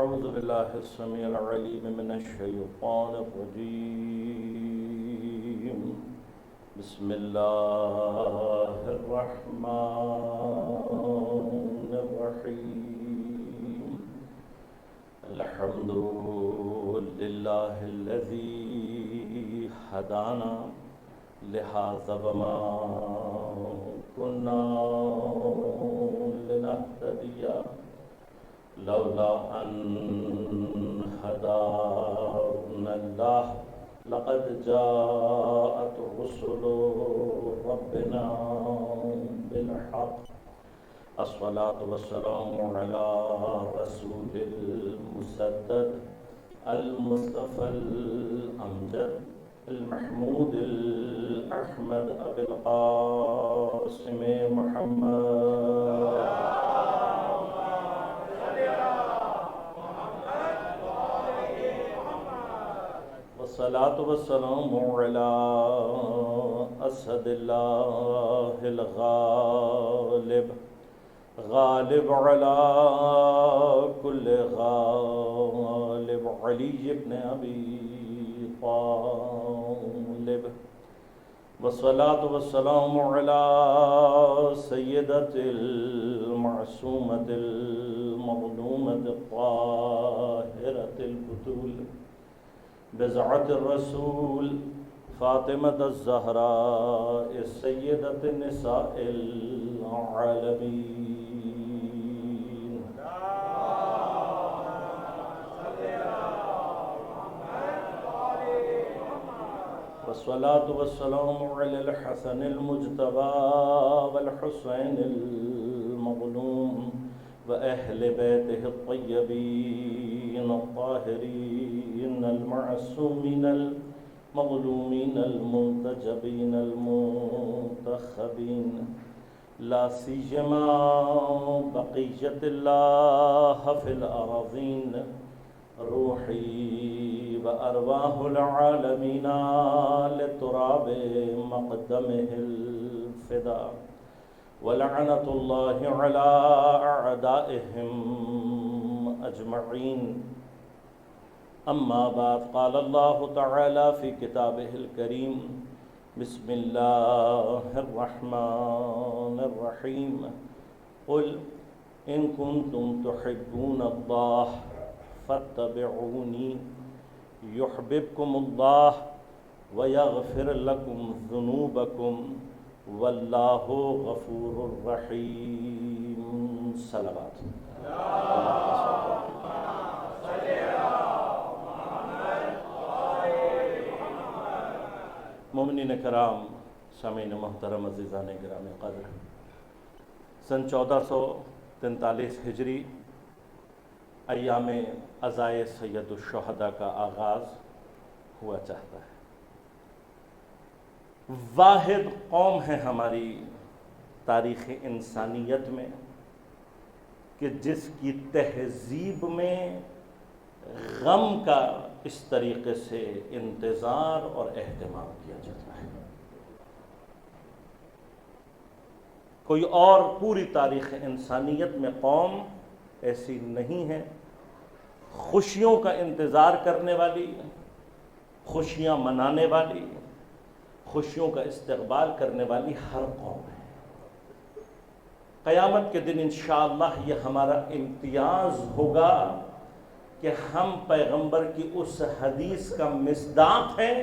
أعوذ بالله السميع العليم من الشيطان الرجيم. بسم الله الرحمن الرحيم. الحمد لله الذي هدانا لهذا وما كنا لنهتدي لولا أن هدانا الله لقد جاءت رسل ربنا بالحق. الصلاة والسلام على رسول المسدد المصطفى الأمجد المحمود الأحمد أبي القاسم محمد. والصلاة والسلام على أسد الله الغالب غالب على كل غالب علي بن أبي طالب. والصلاة والسلام على سيدة المعصومة المظلومة الطاهرة البتول بضعة الرسول فاطمة الزهراء السيدة النساء العالمين. والصلاة والسلام على الحسن المجتبى والحسين المظلوم وأهل بيته الطيبين الطاهرين المعصومين المظلومين المنتجبين المنتخبين، لا سيما بقية الله في الأراضين. روحي وأرواح العالمين لتراب مقدمه الفداء، ولعنة الله على أعدائهم أجمعين. أما بعد، قال الله تعالى في كتابه الكريم: بسم الله الرحمن الرحيم. قل إن كنتم تحبون الله فاتبعوني يحببكم الله ويغفر لكم ذنوبكم واللہ غفور رحیم. صلوات. مومنین کرام، سامعین محترم، عزیزان گرام قدر، سن 1443 ہجری ایام عزائے سید الشہداء کا آغاز ہوا چاہتا ہے. واحد قوم ہے ہماری تاریخ انسانیت میں کہ جس کی تہذیب میں غم کا اس طریقے سے انتظار اور اہتمام کیا جاتا ہے. کوئی اور پوری تاریخ انسانیت میں قوم ایسی نہیں ہے. خوشیوں کا انتظار کرنے والی، خوشیاں منانے والی، خوشیوں کا استقبال کرنے والی ہر قوم ہے. قیامت کے دن انشاءاللہ یہ ہمارا امتیاز ہوگا کہ ہم پیغمبر کی اس حدیث کا مصداق ہیں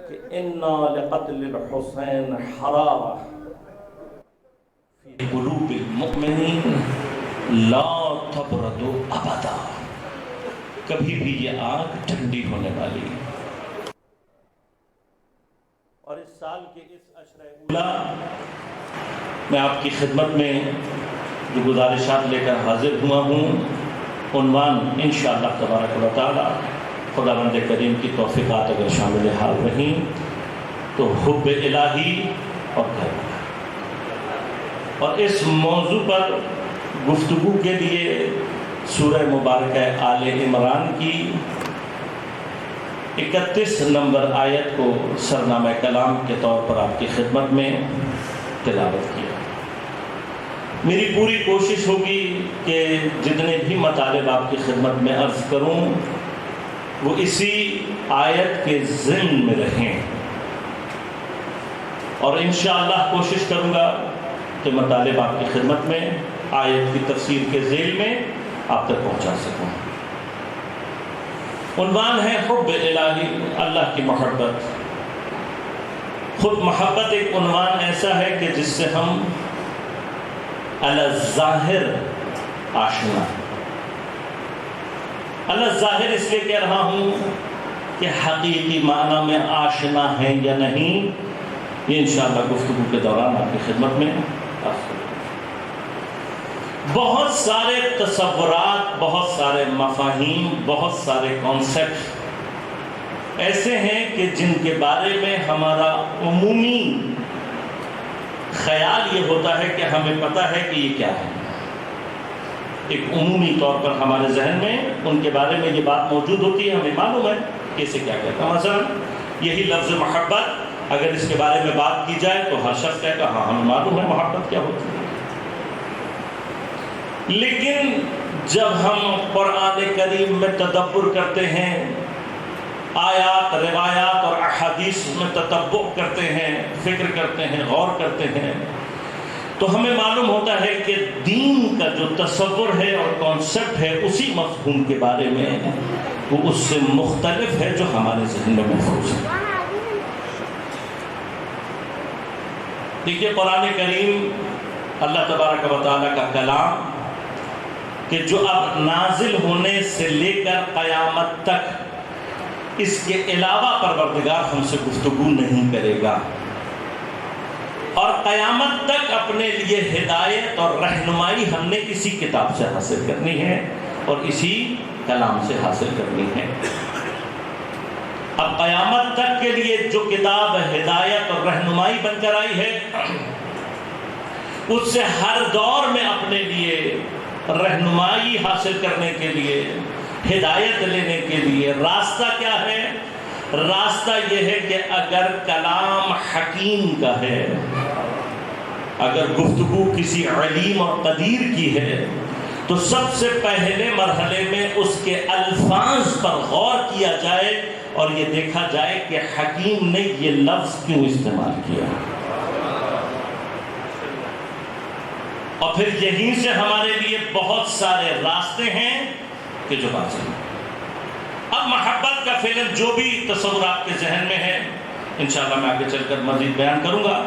کہ اِنَّا لِقَتْلِ الْحُسَيْنِ حَرَارَةٌ فِي قُلُوبِ الْمُؤْمِنِينَ لَا تَبْرَدُ أَبَدًا. کبھی بھی یہ آگ ٹھنڈی ہونے والی. اور اس سال کے اس عشرہ اولا میں آپ کی خدمت میں جو گزارشات لے کر حاضر ہوا ہوں، عنوان انشاءاللہ تبارک و تعالی خداوند کریم کی توفیقات اگر شامل حال رہیں تو حب الہی اور گھر. اور اس موضوع پر گفتگو کے لیے سورہ مبارکہ آل عمران کی 31 نمبر آیت کو سرنامہ کلام کے طور پر آپ کی خدمت میں تلاوت کیا. میری پوری کوشش ہوگی کہ جتنے بھی مطالب آپ کی خدمت میں عرض کروں وہ اسی آیت کے ضمن میں رہیں، اور انشاءاللہ کوشش کروں گا کہ مطالب آپ کی خدمت میں آیت کی تفسیر کے ذیل میں آپ تک پہنچا سکوں۔ عنوان ہے حب الہی، اللہ کی محبت۔ خود محبت ایک عنوان ایسا ہے کہ جس سے ہم علی الظاہر آشنا۔ علی الظاہر اس لیے کہہ رہا ہوں کہ حقیقی معنی میں آشنا ہیں یا نہیں، یہ انشاءاللہ گفتگو کے دوران آپ کی خدمت میں بہت سارے تصورات، بہت سارے مفاہیم، بہت سارے کانسیپٹ ایسے ہیں کہ جن کے بارے میں ہمارا عمومی خیال یہ ہوتا ہے کہ ہمیں پتہ ہے کہ یہ کیا ہے۔ ایک عمومی طور پر ہمارے ذہن میں ان کے بارے میں یہ بات موجود ہوتی ہے، ہمیں معلوم ہے کہ اسے کیا کہتا ہے۔ مثلا یہی لفظ محبت، اگر اس کے بارے میں بات کی جائے تو ہر شخص کہے گا ہاں ہمیں معلوم ہے محبت کیا ہوتی ہے۔ لیکن جب ہم قرآن کریم میں تدبر کرتے ہیں، آیات، روایات اور احادیث میں تتبع کرتے ہیں، فکر کرتے ہیں، غور کرتے ہیں، تو ہمیں معلوم ہوتا ہے کہ دین کا جو تصور ہے اور کانسیپٹ ہے اسی مفہوم کے بارے میں وہ اس سے مختلف ہے جو ہمارے ذہن میں محفوظ ہے۔ دیکھیے قرآن کریم اللہ تبارک و تعالیٰ کا کلام کہ جو اب نازل ہونے سے لے کر قیامت تک اس کے علاوہ پروردگار ہم سے گفتگو نہیں کرے گا، اور قیامت تک اپنے لیے ہدایت اور رہنمائی ہم نے اسی کتاب سے حاصل کرنی ہے اور اسی کلام سے حاصل کرنی ہے۔ اب قیامت تک کے لیے جو کتاب ہدایت اور رہنمائی بن کر آئی ہے اس سے ہر دور میں اپنے لیے رہنمائی حاصل کرنے کے لیے، ہدایت لینے کے لیے راستہ کیا ہے؟ راستہ یہ ہے کہ اگر کلام حکیم کا ہے، اگر گفتگو کسی علیم اور قدیر کی ہے، تو سب سے پہلے مرحلے میں اس کے الفاظ پر غور کیا جائے اور یہ دیکھا جائے کہ حکیم نے یہ لفظ کیوں استعمال کیا، اور پھر یہیں سے ہمارے لیے بہت سارے راستے ہیں کہ جو بات ہے۔ اب محبت کا فعل جو بھی تصور آپ کے ذہن میں ہے انشاءاللہ میں آگے چل کر مزید بیان کروں گا،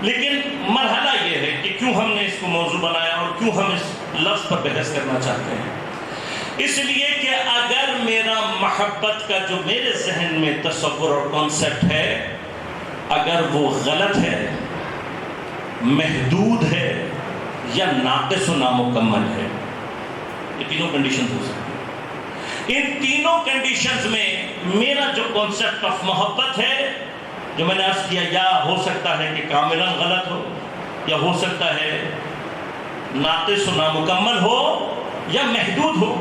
لیکن مرحلہ یہ ہے کہ کیوں ہم نے اس کو موضوع بنایا اور کیوں ہم اس لفظ پر بحث کرنا چاہتے ہیں۔ اس لیے کہ اگر میرا محبت کا جو میرے ذہن میں تصور اور کانسیپٹ ہے اگر وہ غلط ہے، محدود ہے یا ناقص و نامکمل ہے، یہ تینوں کنڈیشنز ہو سکتی ہیں۔ ان تینوں کنڈیشنز میں میرا جو کانسیپٹ آف محبت ہے جو میں نے عرض کیا، یا ہو سکتا ہے کہ کاملاً غلط ہو، یا ہو سکتا ہے ناقص و نامکمل ہو، یا محدود ہو۔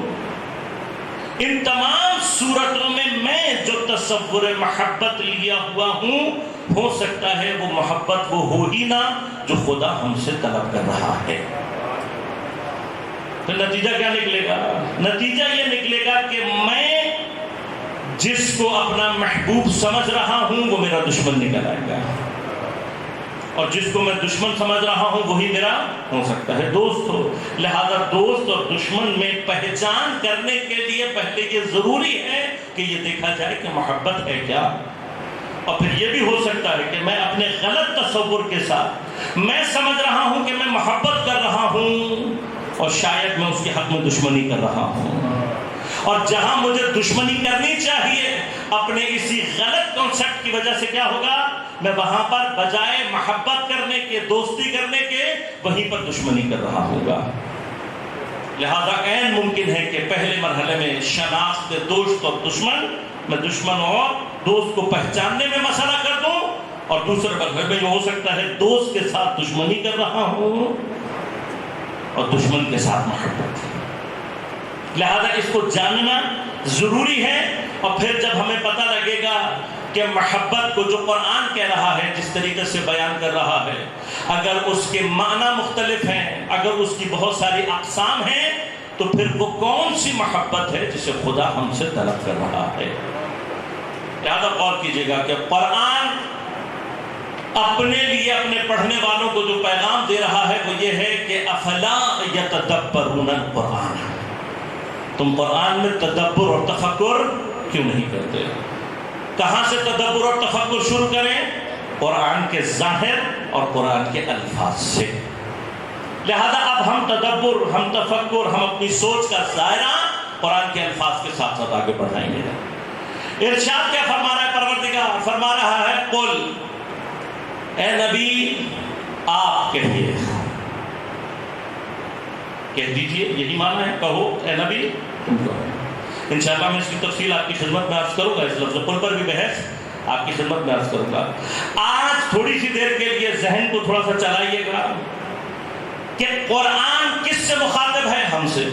ان تمام صورتوں میں جو تصور محبت لیا ہوا ہوں، ہو سکتا ہے وہ محبت وہ ہو ہی نہ جو خدا ہم سے طلب کر رہا ہے۔ تو نتیجہ کیا نکلے گا؟ نتیجہ یہ نکلے گا کہ میں جس کو اپنا محبوب سمجھ رہا ہوں وہ میرا دشمن نکل آئے گا، اور جس کو میں دشمن سمجھ رہا ہوں وہی میرا ہو سکتا ہے دوست ہو۔ لہذا دوست اور دشمن میں پہچان کرنے کے لیے پہلے یہ ضروری ہے کہ یہ دیکھا جائے کہ محبت ہے کیا، اور پھر یہ بھی ہو سکتا ہے کہ میں اپنے غلط تصور کے ساتھ میں سمجھ رہا ہوں کہ میں محبت کر رہا ہوں اور شاید میں اس کے حق میں دشمنی کر رہا ہوں، اور جہاں مجھے دشمنی کرنی چاہیے اپنے اسی غلط کانسیپٹ کی وجہ سے کیا ہوگا، میں وہاں پر بجائے محبت کرنے کے، دوستی کرنے کے، وہیں پر دشمنی کر رہا ہوگا۔ لہذا عین ممکن ہے کہ پہلے مرحلے میں شناخت دوست اور دشمن، میں دشمن اور دوست کو پہچاننے میں مسئلہ کر دوں، اور دوسرے مرحلے میں یہ ہو سکتا ہے دوست کے ساتھ دشمنی کر رہا ہوں اور دشمن کے ساتھ محبت۔ لہذا اس کو جاننا ضروری ہے، اور پھر جب ہمیں پتہ لگے گا کہ محبت کو جو قرآن کہہ رہا ہے، جس طریقے سے بیان کر رہا ہے، اگر اس کے معنی مختلف ہیں، اگر اس کی بہت ساری اقسام ہیں، تو پھر وہ کون سی محبت ہے جسے خدا ہم سے طلب کر رہا ہے؟ لہذا غور کیجئے گا کہ قرآن اپنے لیے، اپنے پڑھنے والوں کو جو پیغام دے رہا ہے وہ یہ ہے کہ افلا یتدبرون القرآن، تم قرآن میں تدبر اور تفکر کیوں نہیں کرتے؟ کہاں سے تدبر اور تفکر شروع کریں؟ قرآن کے ظاہر اور قرآن کے الفاظ سے۔ لہذا اب ہم تدبر، ہم تفکر، ہم اپنی سوچ کا دائرہ قرآن کے الفاظ کے ساتھ ساتھ آگے بڑھائیں گے۔ ارشاد کیا فرما رہا ہے پروردگار؟ فرما رہا ہے قل، اے نبی آپ کہیے، کہہ دیجئے، یہی معنی ہے، کہو اے نبی تم کہو۔ انشاءاللہ میں اس کی تفصیل آپ کی خدمت میں عرض کروں گا، اس لفظ قل پر بھی بحث آپ کی خدمت میں عرض کروں گا۔ آج تھوڑی سی دیر کے لیے ذہن کو تھوڑا سا چلائیے گا کہ قرآن کس سے مخاطب ہے؟ ہم سے۔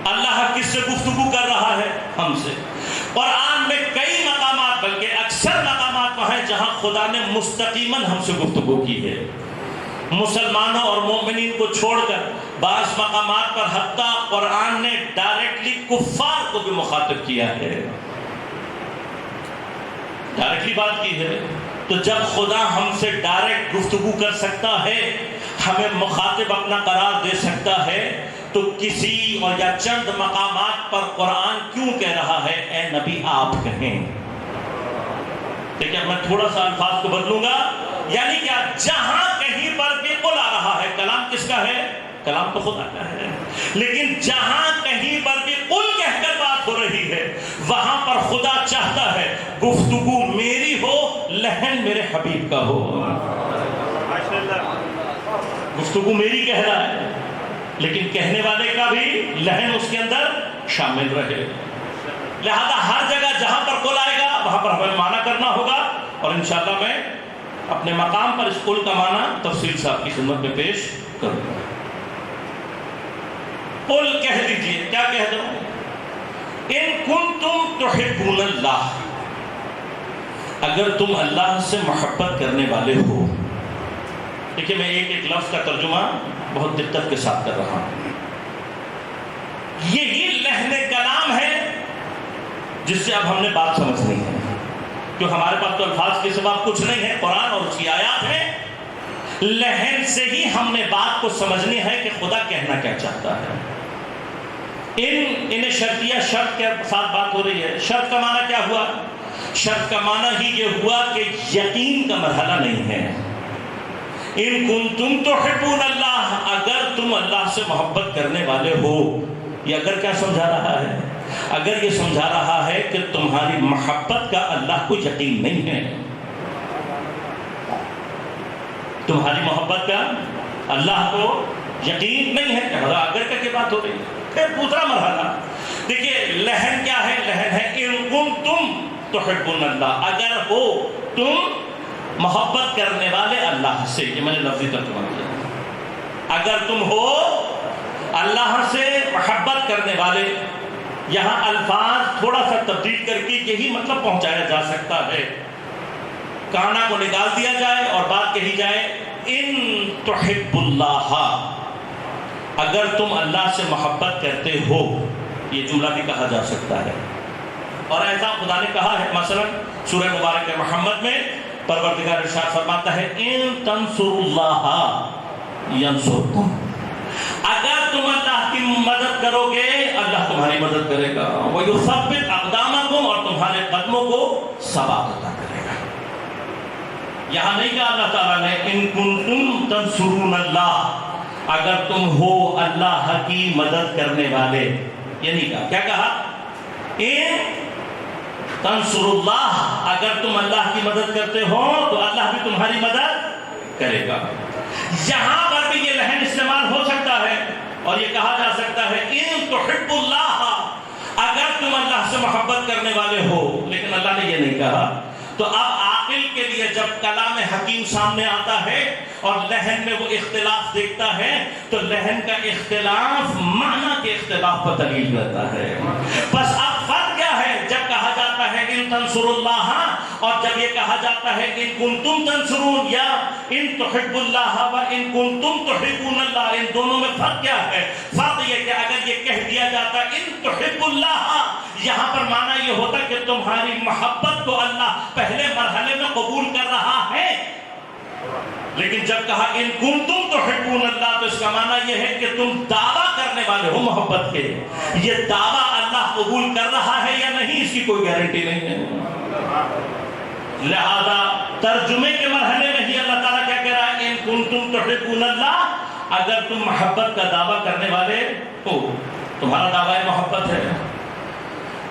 اللہ کس سے گفتگو کر رہا ہے؟ ہم سے۔ قرآن میں کئی مقامات، بلکہ اکثر مقامات وہ ہیں جہاں خدا نے مستقیماً ہم سے گفتگو کی ہے، مسلمانوں اور مومنین کو چھوڑ کر بعض مقامات پر حتیٰ قرآن نے ڈائریکٹلی کفار کو بھی مخاطب کیا ہے، ڈائریکٹلی بات کی ہے۔ تو جب خدا ہم سے ڈائریکٹ گفتگو کر سکتا ہے، ہمیں مخاطب اپنا قرار دے سکتا ہے، تو کسی اور یا چند مقامات پر قرآن کیوں کہہ رہا ہے اے نبی آپ کہیں؟ لیکن میں تھوڑا سا الفاظ کو بدلوں گا، یعنی کیا؟ جہاں کہیں پر بھی قل آ رہا ہے، کلام کس کا ہے؟ کلام تو خدا کا ہے، لیکن جہاں کہیں پر بھی قل کہہ کر بات ہو رہی ہے، وہاں پر خدا چاہتا ہے گفتگو میری ہو، لہن میرے حبیب کا ہو۔ گفتگو میری کہہ رہا ہے، لیکن کہنے والے کا بھی لہن اس کے اندر شامل رہے۔ لہذا ہر جگہ جہاں پر قل آئے گا وہاں پر ہمیں معنی کرنا ہوگا، اور انشاءاللہ میں اپنے مقام پر اس قل کا معنی تفصیل سے آپ کی خدمت میں پیش کروں گا۔ قل کہہ دیجئے، کیا کہہ دو؟ ان کنتم تحبون اللہ، اگر تم اللہ سے محبت کرنے والے ہو۔ دیکھیے میں ایک ایک لفظ کا ترجمہ بہت دقت کے ساتھ کر رہا ہوں۔ یہی لحن کلام ہے جس سے اب ہم نے بات سمجھنی ہے، کہ ہمارے پاس تو الفاظ کے سوا کچھ نہیں ہے، قرآن اور اس کی آیات ہے۔ لحن سے ہی ہم نے بات کو سمجھنی ہے کہ خدا کہنا کیا چاہتا ہے۔ انہیں شرطیہ، شرط کے ساتھ بات ہو رہی ہے۔ شرط کا معنی کیا ہوا؟ شرط کا معنی ہی یہ ہوا کہ یقین کا مرحلہ نہیں ہے۔ ان کنتم تحبون اللہ، اگر تم اللہ سے محبت کرنے والے ہو، یہ اگر کیا سمجھا رہا ہے؟ اگر یہ سمجھا رہا ہے کہ تمہاری محبت کا اللہ کو یقین نہیں ہے، تمہاری محبت کا اللہ کو یقین نہیں ہے، اگر کا کی بات ہو رہی ہے۔ پھر دوسرا مرحلہ دیکھیے، لہن کیا ہے؟ لہن ہے ان کنتم تحبون اللہ، اگر ہو تم محبت کرنے والے اللہ سے۔ یہ میں نے لفظی ترجمہ کیا، اگر تم ہو اللہ سے محبت کرنے والے۔ یہاں الفاظ تھوڑا سا تبدیل کر کے یہی مطلب پہنچایا جا سکتا ہے، کانا کو نکال دیا جائے اور بات کہی جائے ان تحب اللہ، اگر تم اللہ سے محبت کرتے ہو، یہ جملہ بھی کہا جا سکتا ہے۔ اور ایسا خدا نے کہا ہے، مثلا سورہ مبارک محمد میں پروردگار ارشاد فرماتا ہے ان تنصروا اللہ ینصرکم، اگر تم اللہ کی مدد کرو گے اللہ تمہاری مدد کرے گا، وَيُثَبِّتْ أَقْدَامَكُمْ، اور تمہارے قدموں کو ثبات عطا کرے گا۔ یہاں نہیں کہا اللہ تعالیٰ نے ان کنتم تنصرون اللہ، اگر تم ہو اللہ کی مدد کرنے والے، یہ نہیں کہا۔ کیا کہا؟ ان تنصر اللہ، اگر تم اللہ کی مدد کرتے ہو تو اللہ بھی تمہاری مدد کرے گا۔ یہاں پر بھی یہ لحن استعمال ہو سکتا ہے اور یہ کہا جا سکتا ہے ان تحب اللہ، اگر تم اللہ سے محبت کرنے والے ہو، لیکن اللہ نے یہ نہیں کہا۔ تو اب عاقل کے لیے جب کلام حکیم سامنے آتا ہے اور لحن میں وہ اختلاف دیکھتا ہے تو لحن کا اختلاف معنی کے اختلاف پر دلیل کرتا ہے۔ بس اب فرق کیا ہے؟ جب کہا جاتا ہے ان تنصر اللہ اور جب کہا جاتا ہے ان کنتم تنصرون یا ان تحب اللہ و ان کنتم تحبون اللہ، ان دونوں میں فرق کیا ہے؟ فرق یہ کہ اگر یہ کہہ دیا جاتا ان تحب اللہ، یہاں پر معنی یہ ہوتا کہ تمہاری محبت کو اللہ پہلے مرحلے میں قبول کر رہا ہے، لیکن جب کہا ان کنتم تحبون اللہ تو اس کا معنی یہ ہے کہ تم دعویٰ کرنے والے ہو محبت کے، یہ دعویٰ اللہ قبول کر رہا ہے یا نہیں اس کی کوئی گارنٹی نہیں ہے۔ لہذا ترجمے کے مرحلے میں ہی اللہ تعالیٰ کیا کہہ رہا ہے؟ ان کنتم تحبون اللہ، اگر تم محبت کا دعویٰ کرنے والے ہو، تمہارا دعویٰ محبت ہے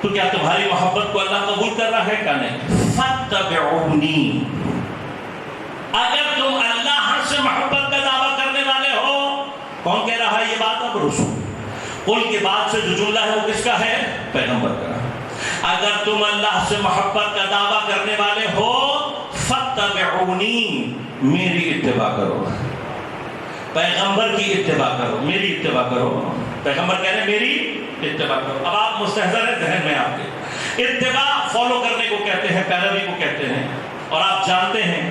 تو کیا تمہاری محبت کو اللہ قبول کر رہا ہے کہ نہیں؟ فاتبعونی، اگر تم اللہ سے محبت کا دعویٰ کرنے والے ہو، کون کہہ رہا ہے یہ بات؟ اب رسول، قل کے بعد سے جو جملہ ہے وہ کس کا ہے؟ پیغمبر کا۔ اگر تم اللہ سے محبت کا دعویٰ کرنے والے ہو فاتبعونی، میری اتباع کرو، پیغمبر کی اتباع کرو، میری اتباع کرو۔ پیغمبر کہہ رہے ہیں میری اتباع کرو۔ اب آپ مستحضر ہیں ذہن میں آپ کے، اتباع فالو کرنے کو کہتے ہیں، پیروی کو کہتے ہیں، اور آپ جانتے ہیں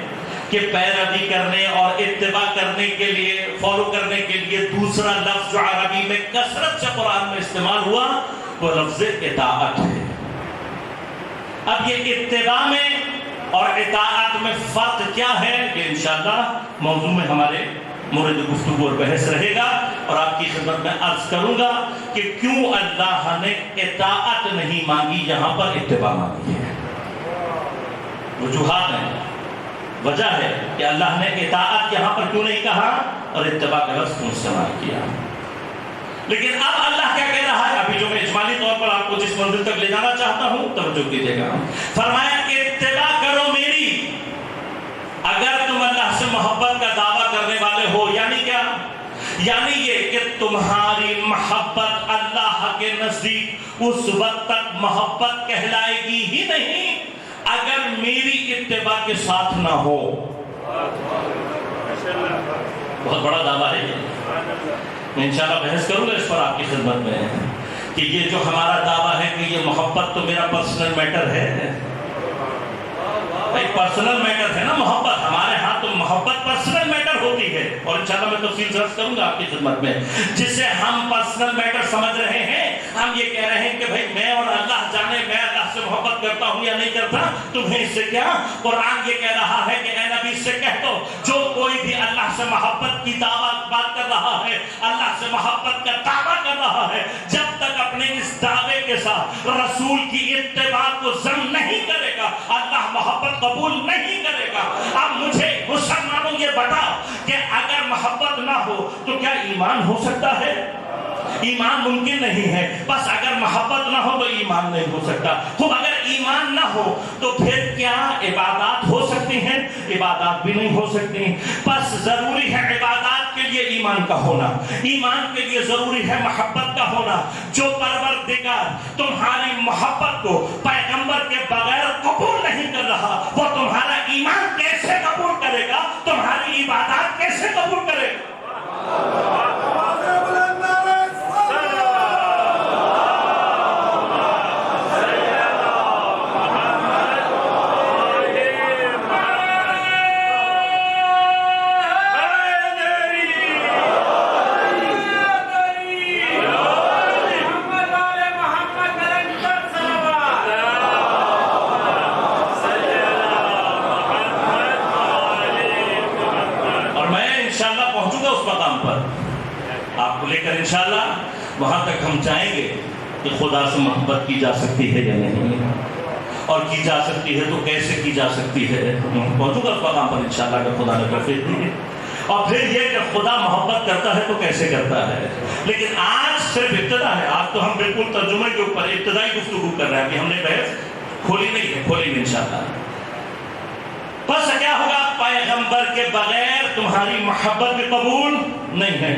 کہ پیروی کرنے اور اتباع کرنے کے لیے، فالو کرنے کے لیے دوسرا لفظ جو عربی میں کثرت سے قرآن میں استعمال ہوا وہ لفظ اطاعت ہے۔ اب یہ اتباع میں اور اطاعت میں فرق کیا ہے یہ انشاءاللہ موضوع میں ہمارے مورد گفتگو اور بحث رہے گا، اور آپ کی خدمت میں عرض کروں گا کہ کیوں اللہ نے اطاعت نہیں مانگی، یہاں پر اتباع مانگی ہے۔ وجوہات ہیں، وجہ ہے کہ اللہ نے اطاعت یہاں پر کیوں نہیں کہا اور اتباع کا لفظ کیوں استعمال کیا۔ لیکن اب اللہ کیا کہہ رہا ہے، ابھی جو میں اجمالی طور پر آپ کو جس منزل تک لے جانا چاہتا ہوں توجہ کیجیے گا، فرمایا کہ اتباع کرو میری اگر تم اللہ سے محبت کا دعویٰ کرنے والے ہو، یعنی کیا؟ یعنی یہ کہ تمہاری محبت اللہ کے نزدیک اس وقت تک محبت کہلائے گی ہی نہیں اگر میری اتباع کے ساتھ نہ ہو۔ بہت بڑا دعویٰ ہے یہ، میں انشاءاللہ بحث کروں گا اس پر آپ کی خدمت میں کہ یہ جو ہمارا دعویٰ ہے کہ یہ محبت تو میرا پرسنل میٹر ہے، ایک پرسنل میٹر ہے نا محبت، ہمارے ہاں تو محبت پرسنل میٹر ہوتی ہے، اور انشاءاللہ میں تفصیل سے عرض کروں گا آپ کی خدمت میں۔ جسے ہم پرسنل میٹر سمجھ رہے ہیں، ہم یہ کہہ رہے ہیں کہ بھائی میں اور اللہ جانے میں اللہ سے محبت کرتا ہوں یا نہیں کرتا، تمہیں اس سے کیا؟ قرآن یہ کہہ رہا ہے کہ اے نبی سے کہہ دو جو کوئی بھی اللہ سے محبت کی بات کر رہا ہے، اللہ سے محبت کا دعویٰ کر رہا ہے، جب تک اپنے اس دعوے کے ساتھ رسول کی اتباع کو ضم نہیں کرے گا اللہ محبت قبول نہیں کرے گا۔ اب مجھے مسلمانوں یہ بتاؤ کہ اگر محبت نہ ہو تو کیا ایمان ہو سکتا ہے؟ ایمان ممکن نہیں ہے۔ بس اگر محبت نہ ہو تو ایمان نہیں ہو سکتا۔ خوب اگر ایمان نہ ہو تو پھر کیا عبادات ہو سکتی ہیں؟ عبادات بھی نہیں ہو سکتی۔ بس ضروری ہے عبادات کے لیے ایمان کا ہونا، ایمان کے لیے ضروری ہے محبت کا ہونا۔ جو پروردگار تمہاری محبت کو پیغمبر کے بغیر قبول نہیں کر رہا وہ تمہارا ایمان کیسے قبول کرے گا؟ تمہاری عبادات کیسے قبول کرے گا؟ آپ کو لے کر انشاءاللہ وہاں تک ہم جائیں گے کہ خدا سے محبت کی جا سکتی ہے یا نہیں، اور کی جا سکتی ہے تو کیسے کی جا سکتی ہے، پہنچوں گا اس مقام پر انشاءاللہ اگر خدا نے توفیق دی ہے۔ اور پھر یہ کہ خدا محبت کرتا ہے تو کیسے کرتا ہے۔ لیکن آج صرف ابتدا ہے، آج تو ہم بالکل ترجمے کے اوپر ابتدائی گفتگو کر رہے ہیں، ابھی ہم نے بحث کھولی نہیں ہے، کھولیں گے انشاءاللہ۔ بس کیا ہوگا؟ پیغمبر کے بغیر تمہاری محبت بھی قبول نہیں ہے۔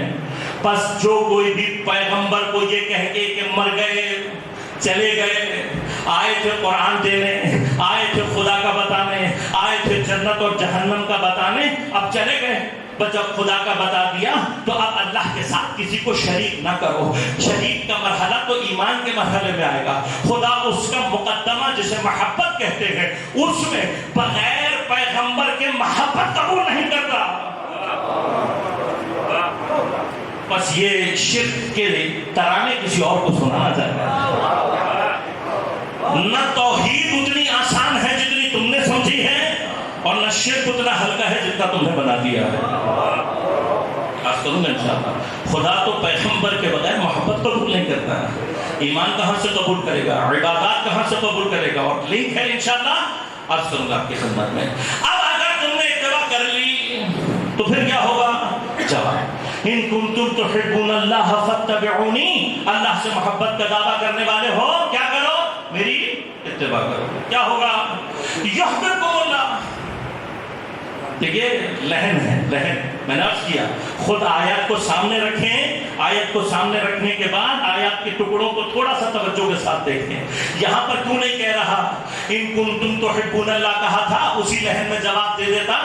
بس جو کوئی بھی پیغمبر کو یہ کہہ کے کہ مر گئے، چلے گئے، آئے تھے قرآن دینے، آئے تھے خدا کا بتانے، آئے تھے جنت اور جہنم کا بتانے، اب چلے گئے، جب خدا کا بتا دیا تو اب اللہ کے ساتھ کسی کو شریک نہ کرو. شریک کا مرحلہ تو ایمان کے مرحلے میں آئے گا. خدا اس کا مقدمہ جسے محبت کہتے ہیں اس میں بغیر پیغمبر کے محبت قبول نہیں کرتا. بس یہ شرک کے ترانے کسی اور کو سنانا چاہتا ہے. نہ توحید اتنی آسان ہے جتنی تم نے سمجھی ہے اور نہ شرک اتنا ہلکا ہے جتنا تم نے بنا دیا ہے. آج کروں گا انشاءاللہ. خدا تو پیغمبر کے بغیر محبت قبول نہیں کرتا ہے. ایمان کہاں سے قبول کرے گا, عبادات کہاں سے قبول کرے گا, اور لنک ہے انشاءاللہ آج کروں گا آپ کی خدمت میں. اب اگر تم نے اتباع کر لی تو پھر کیا ہوگا؟ جواب ان کنتم تحبون اللہ فاتبعونی. اللہ سے محبت کا دعویٰ کرنے والے ہو کیا کرو؟ میری اتباع کرو. کیا ہوگا؟ یحببکم اللہ. دیکھیے لہن ہے, لہن میں نے عرض کیا خود آیات کو سامنے رکھیں. آیت کو سامنے رکھنے کے بعد آیات کے ٹکڑوں کو تھوڑا سا توجہ کے ساتھ دیکھیں. یہاں پر کیوں نہیں کہہ رہا ان کنتم تحبون اللہ کہا تھا, اسی لہن میں جواب دے دیتا.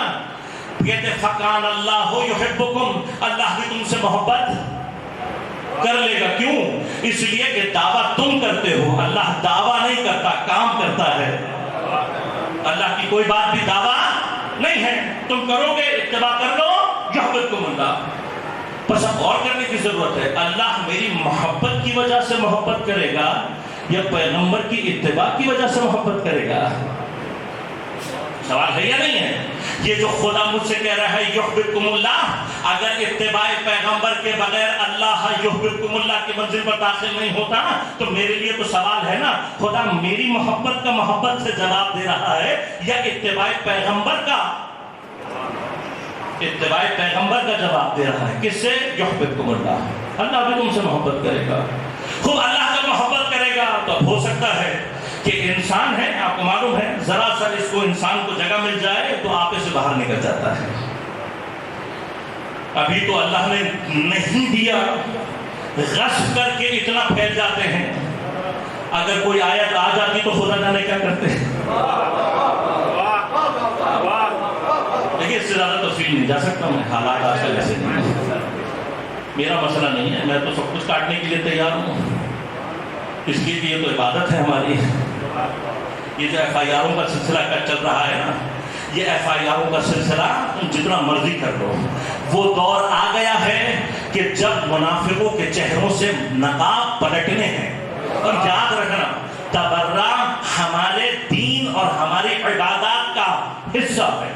کہتے فکان اللہ یحبکم, اللہ بھی تم سے محبت کر لے گا. کیوں؟ اس لیے کہ دعویٰ تم کرتے ہو, اللہ دعویٰ نہیں کرتا, کام کرتا ہے. اللہ کی کوئی بات بھی دعویٰ نہیں ہے. تم کرو گے, اتباع کر لو, یحببکم اللہ. بس اب اور کرنے کی ضرورت ہے. اللہ میری محبت کی وجہ سے محبت کرے گا یا پیغمبر کی اتباع کی وجہ سے محبت کرے گا؟ سوال ہے یا نہیں ہے؟ یہ جو خدا مجھ سے کہہ رہا ہے یحببکم اللہ, اگر اتباع پیغمبر کے بغیر اللہ یحببکم اللہ کی منزل پر داخل نہیں ہوتا تو میرے لیے تو سوال ہے نا, خدا میری محبت کا محبت سے جواب دے رہا ہے یا اتباع پیغمبر کا, اتباع پیغمبر کا جواب دے رہا ہے. کس سے؟ یحببکم اللہ. اللہ بھی تم سے محبت کرے گا. خوب اللہ کا محبت کرے گا تو اب ہو سکتا ہے کہ انسان ہے, آپ کو معلوم ہے ذرا سا اس کو انسان کو جگہ مل جائے تو آپے سے باہر نکل جاتا ہے. ابھی تو اللہ نے نہیں دیا, غصب کر کے اتنا پھیل جاتے ہیں. اگر کوئی آیت آ جاتی تو خدا جانے کیا کرتے ہیں. دیکھیے اس سے زیادہ تفصیل نہیں جا سکتا میں, حالات آج کل ایسے نہیں ہیں. میرا مسئلہ نہیں ہے, میں تو سب کچھ کاٹنے کے لیے تیار ہوں. اس لیے کہ یہ تو عبادت ہے ہماری. یہ جو ایف آئی آروں کا سلسلہ چل رہا ہے نا, یہ ایف آئی آروں کا سلسلہ تم جتنا مرضی کر لو. وہ دور آ گیا ہے کہ جب منافقوں کے چہروں سے نقاب پلٹنے ہیں. اور یاد رکھنا تبرہ ہمارے دین اور ہماری عبادات کا حصہ ہے.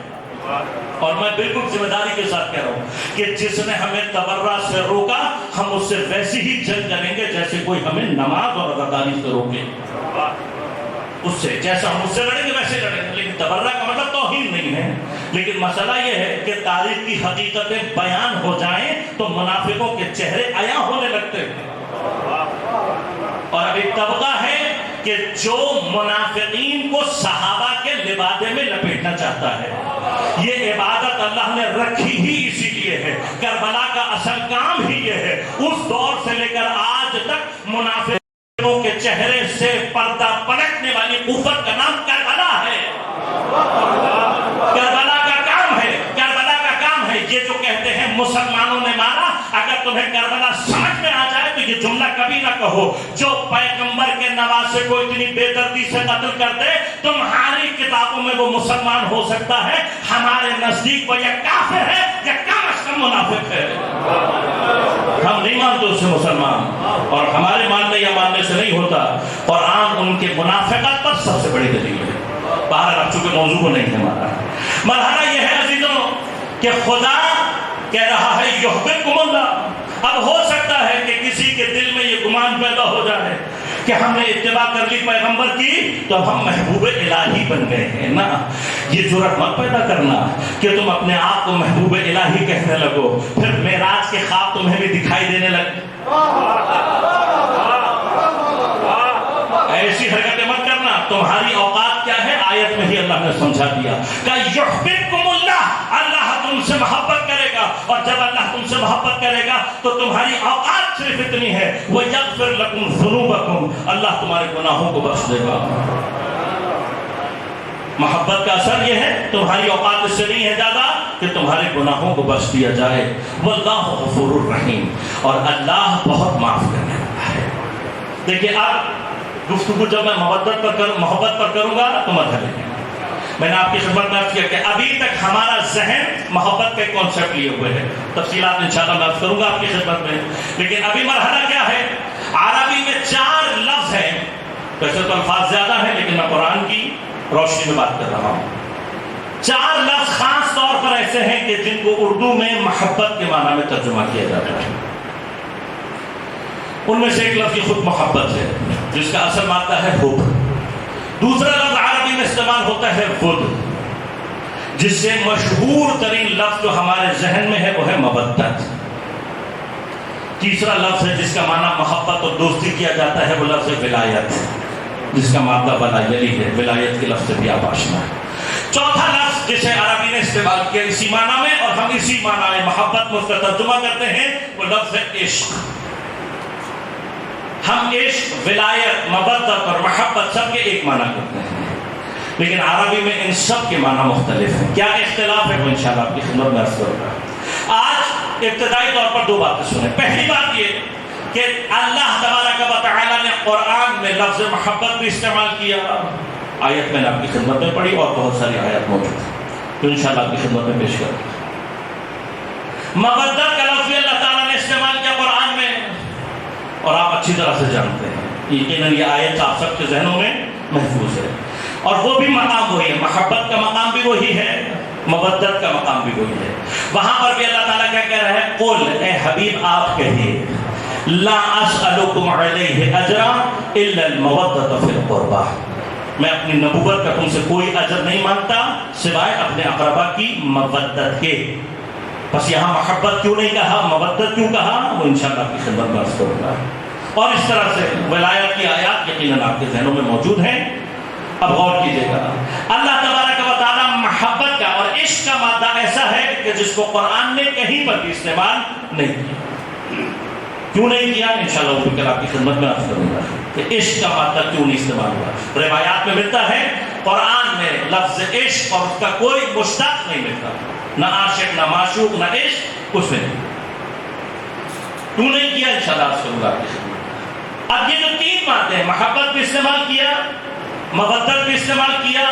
اور میں بالکل ذمہ داری کے ساتھ کہہ رہا ہوں کہ جس نے ہمیں تبرہ سے روکا ہم اس سے ویسی ہی جنگ کریں گے جیسے کوئی ہمیں نماز اور عزاداری سے روکے. اس سے جیسا ہم اس سے لڑیں گے ویسے لڑیں گے. لیکن تبرہ کا مطلب توہین نہیں ہے. لیکن مسئلہ یہ ہے کہ تاریخ کی حقیقتیں بیان ہو جائیں تو منافقوں کے چہرے عیاں ہونے لگتے ہیں. اور اب ایک طبقہ ہے کہ جو منافقین کو صحابہ کے لبادے میں لپیٹنا چاہتا ہے. یہ عبادت اللہ نے رکھی ہی اسی لیے ہے. کربلا کا اصل کام ہی یہ ہے. اس دور سے لے کر آج تک منافقوں کے چہرے سے پردہ پلٹنے والی قوت کا نام کربلا ہے. کربلا کا کام ہے, کربلا کا کام ہے. یہ جو کہتے ہیں مسلمانوں نے مارا, اگر تمہیں کربلا سمجھ میں آ جائے تو یہ جملہ کبھی نہ کہو جو پیغمبر کے نواسے کو اتنی بے دردی سے قتل کر دے تمہاری کتابوں میں وہ مسلمان ہو سکتا ہے, ہمارے نزدیک وہ یا کافر ہے یا کم از کم منافق ہے. ہم نہیں مانتے اس سے مسلمان, اور ہمارے ماننے یا ماننے سے نہیں ہوتا. اور عام ان کے منافقت پر سب سے بڑی دلیل ہے. باہر اب چونکہ موضوع کو نہیں ہمارا مرحلہ یہ ہے عزیزوں کہ خدا کہہ رہا ہے یحببکم اللہ. اب ہو سکتا ہے کہ کسی کے دل میں یہ گمان پیدا ہو جائے کہ ہم نے اتباع کر لی پیغمبر کی تو اب ہم محبوب الہی بن گئے ہیں. نا, یہ جرأت مت پیدا کرنا کہ تم اپنے آپ کو محبوب الہی کہنے لگو, پھر معراج کے خواب تمہیں بھی دکھائی دینے لگے. ایسی حرکتیں مت کرنا. تمہاری اوقات کیا ہے آیت میں ہی اللہ نے سمجھا دیا کہ یحببکم اللہ, اللہ تم سے محبت کرے گا. اور جب اللہ تم سے محبت کرے گا تو تمہاری اوقات صرف اتنی ہے وَيَغْفِرْ لَكُمْ ذُنُوبَكُمْ, اللہ تمہارے گناہوں کو بخش دے گا. محبت کا اثر یہ ہے تمہاری اوقات اس سے نہیں ہے زیادہ کہ تمہارے گناہوں کو بخش دیا جائے. واللہ غفور الرحیم، اور اللہ بہت معاف کرنے والا ہے. دیکھیے اب گفتگو جب میں محبت پر کروں گا تو مت ہلیں. میں نے آپ کی خدمت میں عرض کیا کہ ابھی تک ہمارا ذہن محبت کا کانسیپٹ لیے ہوئے ہے. تفصیلات انشاءاللہ میں عرض کروں گا آپ کی خدمت میں. لیکن ابھی مرحلہ کیا ہے؟ عربی میں 4 لفظ ہیں. ویسے تو الفاظ زیادہ ہیں لیکن میں قرآن کی روشنی میں بات کر رہا ہوں. 4 لفظ خاص طور پر ایسے ہیں کہ جن کو اردو میں محبت کے معنی میں ترجمہ کیا جاتا ہے. ان میں سے ایک لفظ خود محبت ہے جس کا اصل معنی ہے حب. دوسرا لفظ عربی میں استعمال ہوتا ہے ود، جس سے مشہور ترین لفظ جو ہمارے ذہن میں ہے وہ ہے مودت. تیسرا لفظ ہے جس کا معنی محبت اور دوستی کیا جاتا ہے وہ لفظ ولایت، جس کا مادہ ولایلی ہے. ولایت کے لفظ سے بھی آپ آشنا ہے. چوتھا لفظ جسے عربی نے استعمال کیا اسی معنی میں اور ہم اسی معنی میں محبت میں اس کا ترجمہ کرتے ہیں وہ لفظ ہے عشق. ہم عشق، ولایت، مودت اور محبت سب کے ایک معنی کرتے ہیں، لیکن عربی میں ان سب کے معنی مختلف ہیں. کیا اختلاف ہے وہ انشاءاللہ آپ کی خدمت میں عرض کروں گا. آج ابتدائی طور پر 2 باتیں سنیں. پہلی بات یہ کہ اللہ تبارک و تعالی نے قرآن میں لفظ محبت بھی استعمال کیا. آیت میں نے آپ کی خدمت میں پڑھی اور بہت ساری آیات موجود ہیں تو انشاءاللہ آپ کی خدمت میں پیش کروں گا. مودت کا لفظ بھی اللہ تعالیٰ نے استعمال کیا قرآن میں اور آپ اچھی طرح سے جانتے ہیں. یقیناً یہ آیت آپ سب کے ذہنوں میں محفوظ ہے اور وہ بھی مقام وہی ہے. محبت کا مقام بھی وہی ہے، مودت کا مقام بھی وہی ہے. وہاں پر بھی اللہ تعالیٰ کیا کہہ رہا ہے؟ قل، اے حبیب آپ کہیے، لا اسألکم علیہ اجرا الا المودۃ فی القربہ، میں اپنی نبوت کا تم سے کوئی اجر نہیں مانگتا سوائے اپنے اقربا کی مودت کے. بس یہاں محبت کیوں نہیں کہا، مودت کیوں کہا، وہ انشاءاللہ آپ کی خدمت میں عرض کروں گا. اور اس طرح سے ولایت کی آیات یقیناً آپ کے ذہنوں میں موجود ہیں. اب غور کیجیے گا، اللہ تبارک و تعالی محبت کا اور عشق کا مادہ ایسا ہے کہ جس کو قرآن نے کہیں پر بھی استعمال نہیں کیا. کیوں نہیں کیا انشاءاللہ وہ کل آپ کی خدمت میں عرض کروں گا کہ عشق کا مادہ کیوں نہیں استعمال ہوا. روایات میں ملتا ہے قرآن میں لفظ عشق اور اس کا کوئی مشتق نہیں ملتا، نہ عاشق نہ معشوق نہ عشق، کچھ نہیں. کیوں نہیں کیا انشاءاللہ عرض کروں گا آپ کی خدمت. اب یہ جو 3 باتیں، محبت بھی استعمال کیا، مودت بھی استعمال کیا،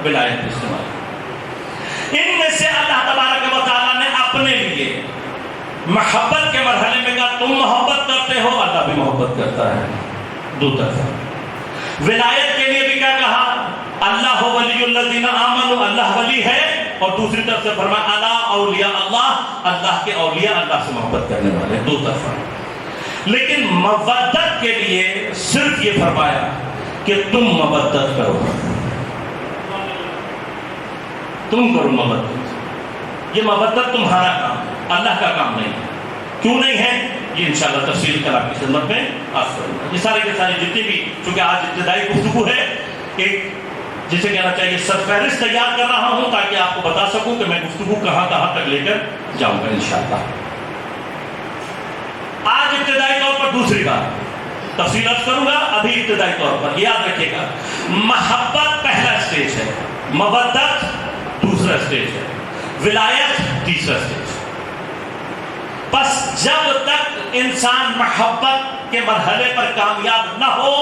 ولایت بھی استعمال کیا، ان میں سے اللہ تبارک و تعالیٰ نے اپنے لیے محبت کے مرحلے میں کہا تم محبت کرتے ہو، اللہ بھی محبت کرتا ہے. 2 طرفہ. ولایت کے لیے بھی کیا کہا؟ اللہ ولی الذین آمنوا، اللہ ولی ہے، اور دوسری طرف سے فرمایا الا اولیاء اللہ، اللہ کے اولیاء اللہ سے محبت کرنے والے. 2 طرفہ. لیکن مودت کے لیے صرف یہ فرمایا کہ تم مودت کرو، تم کرو مودت. یہ مودت تمہارا کام، اللہ کا کام نہیں. کیوں نہیں ہے یہ انشاءاللہ تفصیل کر آپ کی خدمت میں عرض کروں گا. یہ سارے کے سارے جتنے بھی، چونکہ آج ابتدائی گفتگو ہے، ایک جسے کہنا چاہیے سرفہرست تیار کر رہا ہوں تاکہ آپ کو بتا سکوں کہ میں گفتگو کہاں کہاں تک لے کر جاؤں گا انشاءاللہ. آج ابتدائی طور پر دوسری بات تفصیل عرض کروں گا. ابھی ابتدائی طور پر یاد رکھیے گا، محبت پہلا سٹیج ہے، مودت دوسرا سٹیج ہے، ولایت تیسرا سٹیج. بس جب تک انسان محبت کے مرحلے پر کامیاب نہ ہو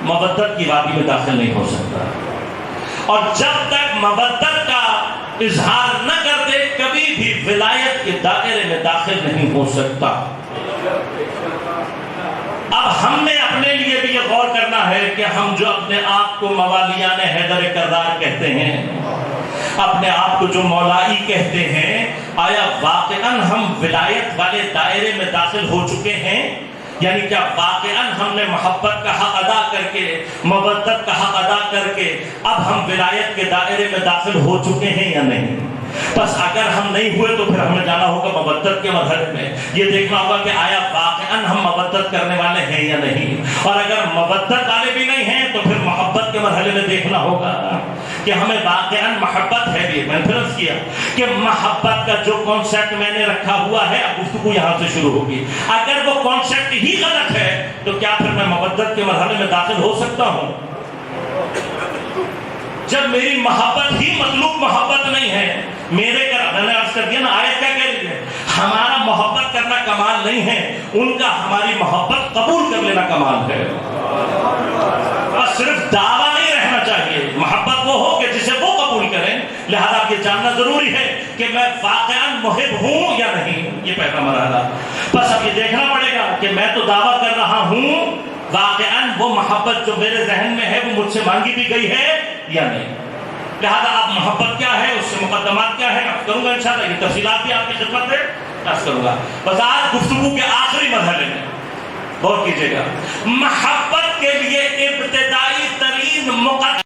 مودت کی وادی میں داخل نہیں ہو سکتا، اور جب تک مودت کا اظہار نہ کر دے کبھی بھی ولایت کے دائرے میں داخل نہیں ہو سکتا. اب ہم نے اپنے لیے بھی یہ غور کرنا ہے کہ ہم جو اپنے آپ کو موالیان حیدر کرار کہتے ہیں، اپنے آپ کو جو مولائی کہتے ہیں، آیا واقعاً ہم ولایت والے دائرے میں داخل ہو چکے ہیں؟ یعنی کیا واقعاً ہم نے محبت کا حق ادا کر کے، مودت کا حق ادا کر کے اب ہم ولایت کے دائرے میں داخل ہو چکے ہیں یا نہیں؟ بس اگر ہم نہیں ہوئے تو پھر ہمیں جانا ہوگا مودت کے مرحلے میں. یہ دیکھنا ہوگا کہ آیا واقعاً ہم مودت کرنے والے ہیں یا نہیں، اور اگر مودت والے بھی نہیں ہیں تو پھر محبت کے مرحلے میں دیکھنا ہوگا کہ ہمیں واقعاً محبت ہے بھی. میں نے پھر عرض کیا کہ محبت کا جو کانسیپٹ میں نے رکھا ہوا ہے، اب گفتگو یہاں سے شروع ہوگی. اگر وہ کانسیپٹ ہی غلط ہے تو کیا پھر میں مودت کے مرحلے میں داخل ہو سکتا ہوں؟ جب میری محبت ہی مطلوب محبت نہیں ہے، میں نے عرض کر دیا نا، آیت کیا کہہ رہی ہے؟ ہمارا محبت کرنا کمال نہیں ہے، ان کا ہماری محبت قبول کر لینا کمال ہے۔ بس صرف دعویٰ نہیں رہنا چاہیے، محبت وہ ہو کہ جسے وہ قبول کریں۔ لہذا آپ یہ جاننا ضروری ہے کہ میں واقعاً محب ہوں یا نہیں، یہ پہلا مرحلہ۔ بس اب یہ دیکھنا پڑے گا کہ میں تو دعویٰ کر رہا ہوں، واقعاً وہ محبت جو میرے ذہن میں ہے وہ مجھ سے مانگی بھی گئی ہے یا نہیں۔ لہذا آپ محبت کیا ہے، اس سے مقدمات کیا ہے، آپ کروں گا انشاءاللہ، یہ تفصیلات بھی آپ کی خدمت میں عرض کروں گا۔ بس آج گفتگو کے آخری مرحلے میں غور کیجیے گا، محبت کے لیے ابتدائی ترین مقدمات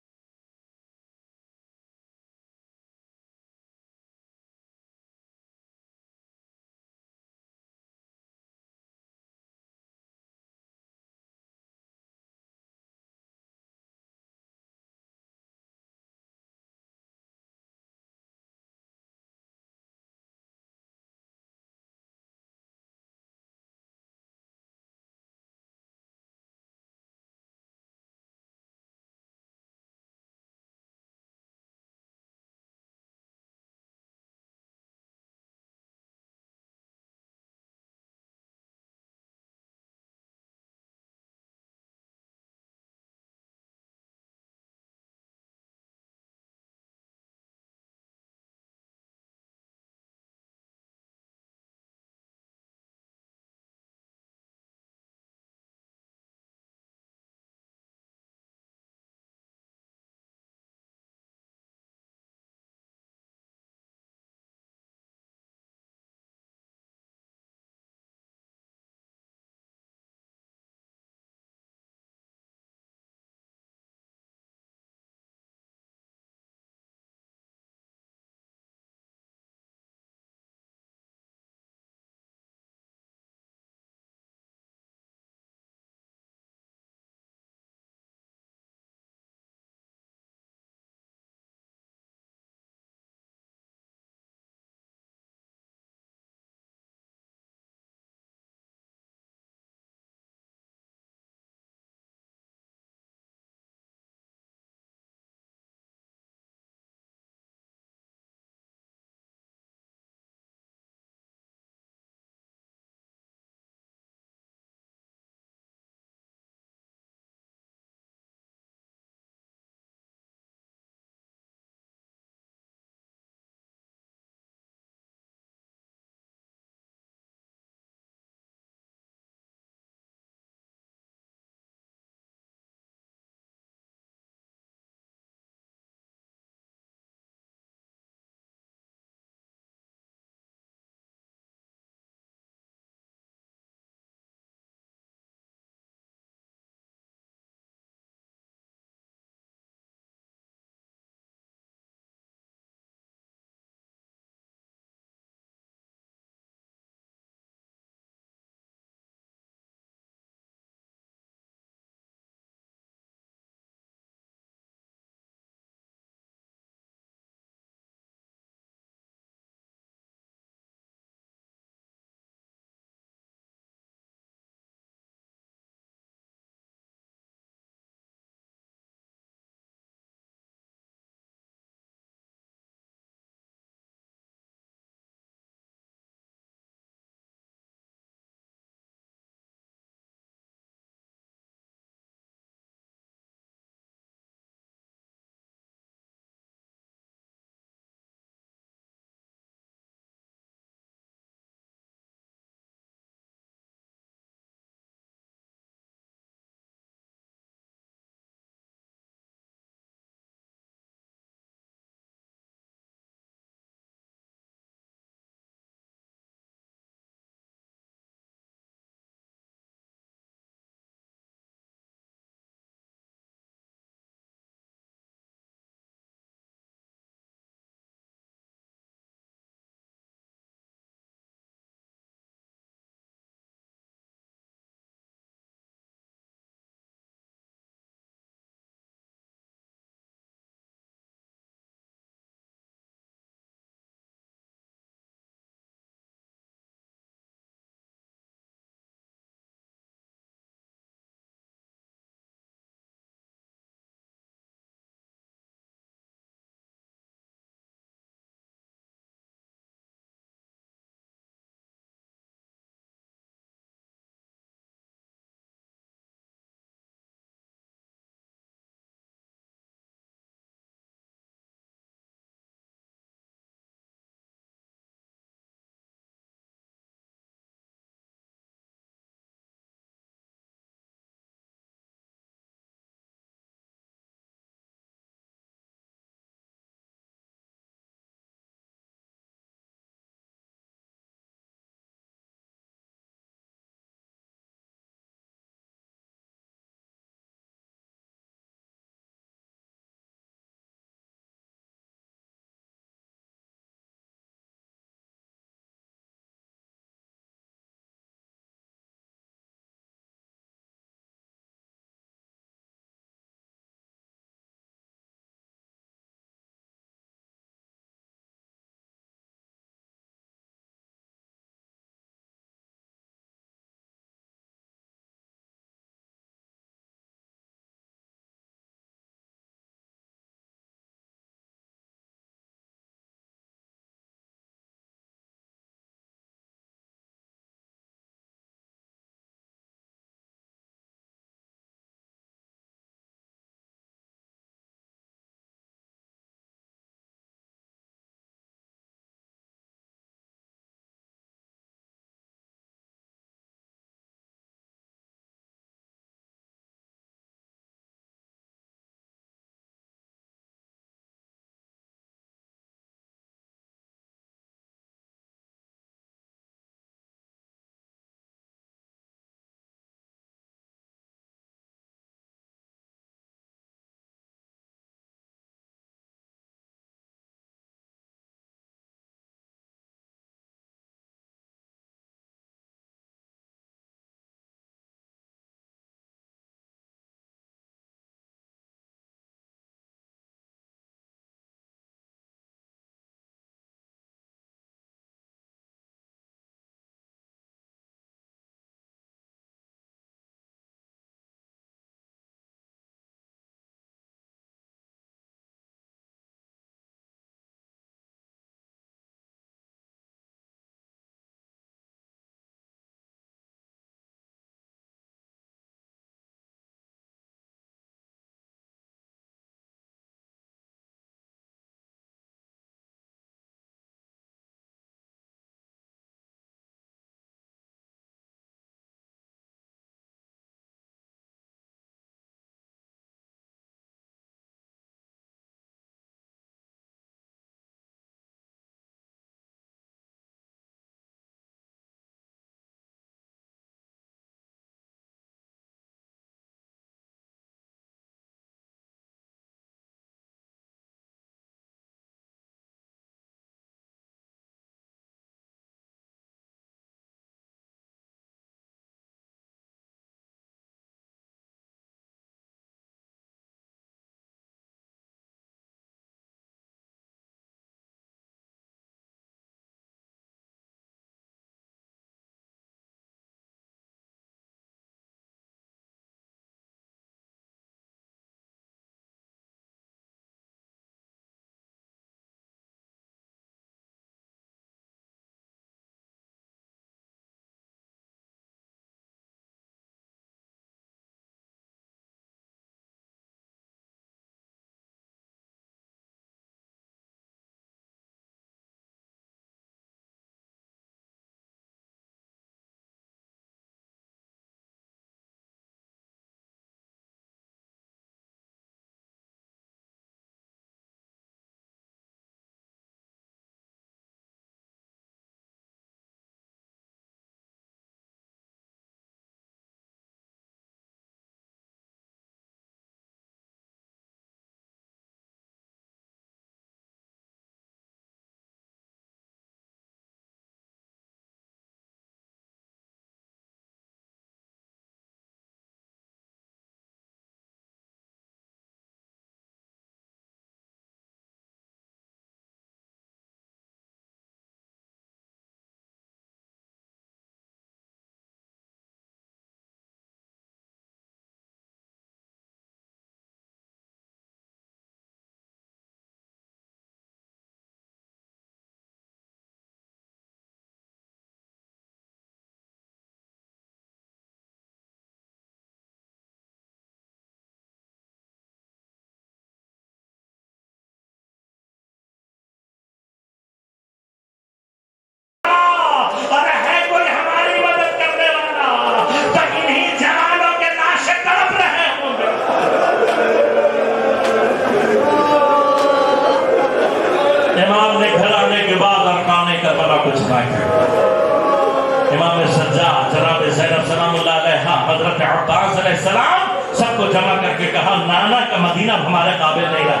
عباس علیہ السلام سب کو جمع کر کے کہا نانا کا مدینہ ہمارے قابل نہیں رہا،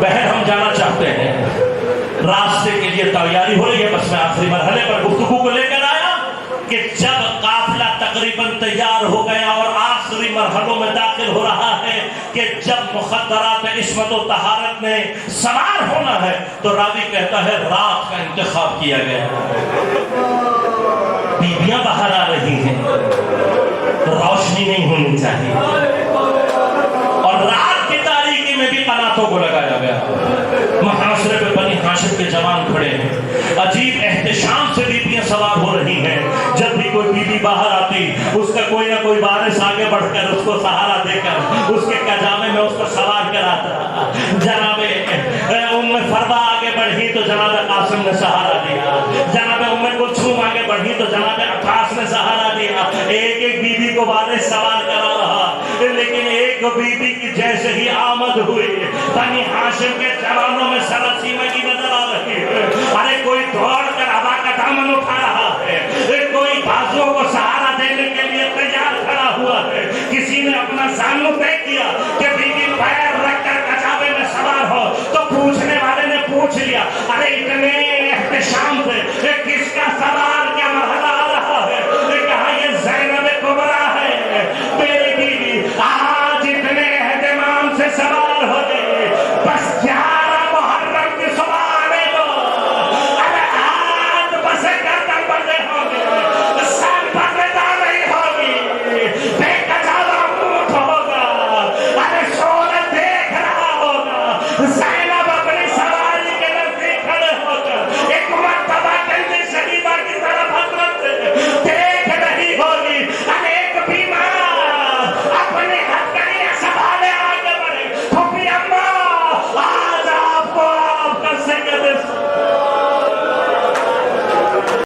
بہن ہم جانا چاہتے ہیں، راستے کے لیے تیاری ہو رہی ہے۔ بس میں آخری مرحلے پر گفتگو کو لے کر آیا کہ جب قافلہ تقریباً تیار ہو گیا اور آخری مرحلوں میں داخل ہو رہا ہے کہ جب مخدرات عصمت و طہارت میں سوار ہونا ہے تو راوی کہتا ہے رات کا انتخاب کیا گیا، بیویاں باہر آ رہی ہیں، روشنی نہیں ہونی چاہیے، اور رات کی تاریکی میں بھی قناتوں کو لگایا گیا۔ محاصرے پہ بنی ہاشم کے جوان کھڑے ہیں، عجیب احتشام سے بیویاں سوار ہو رہی ہیں۔ جب بھی کوئی بیوی باہر آتی اس کا کوئی نہ کوئی وارث آگے بڑھ کر اس کو سہارا دے کر اس کے قجامے میں اس کو سوار کراتا۔ جناب ام فروا آگے بڑھی تو جناب قاسم نے سہارا دیا، جناب ام کلثوم آگے بڑھی تو جناب عباس نے سہارا دیا۔ ایک ایک بیوی کو وارث سوار کرا رہا، لیکن ایک بیوی کی جیسے ہی آمد ہوئی بنی ہاشم کے جوانوں میں سرسیمہ کی نظر آ رہی ہے۔ ارے کوئی دوڑ کر ابا کا دامن اٹھا رہا ہے، کوئی بازوؤں کو سہارا دینے کے لیے تیار کھڑا ہوا ہے، کسی نے اپنا زانو طے کیا کہ بیوی پیر رکھ کر کچابے میں سوار ہو تو پوچھنے والے نے پوچھ لیا ارے اتنے احتشام سے کس کا سوار کیا مرحلہ آ رہا ہے؟ کہا یہ زینب کبریٰ ہے، میری بیوی آج اتنے اہتمام سے سوار ہو گئی، بس 11 محرم کی صبح آنے دو، ارے آج بس گردن بندے ہوں گے، سر بندہ نہیں ہوگی، بے کچاوا اونٹ ہوگا، ارے شور دیکھ رہا ہوگا،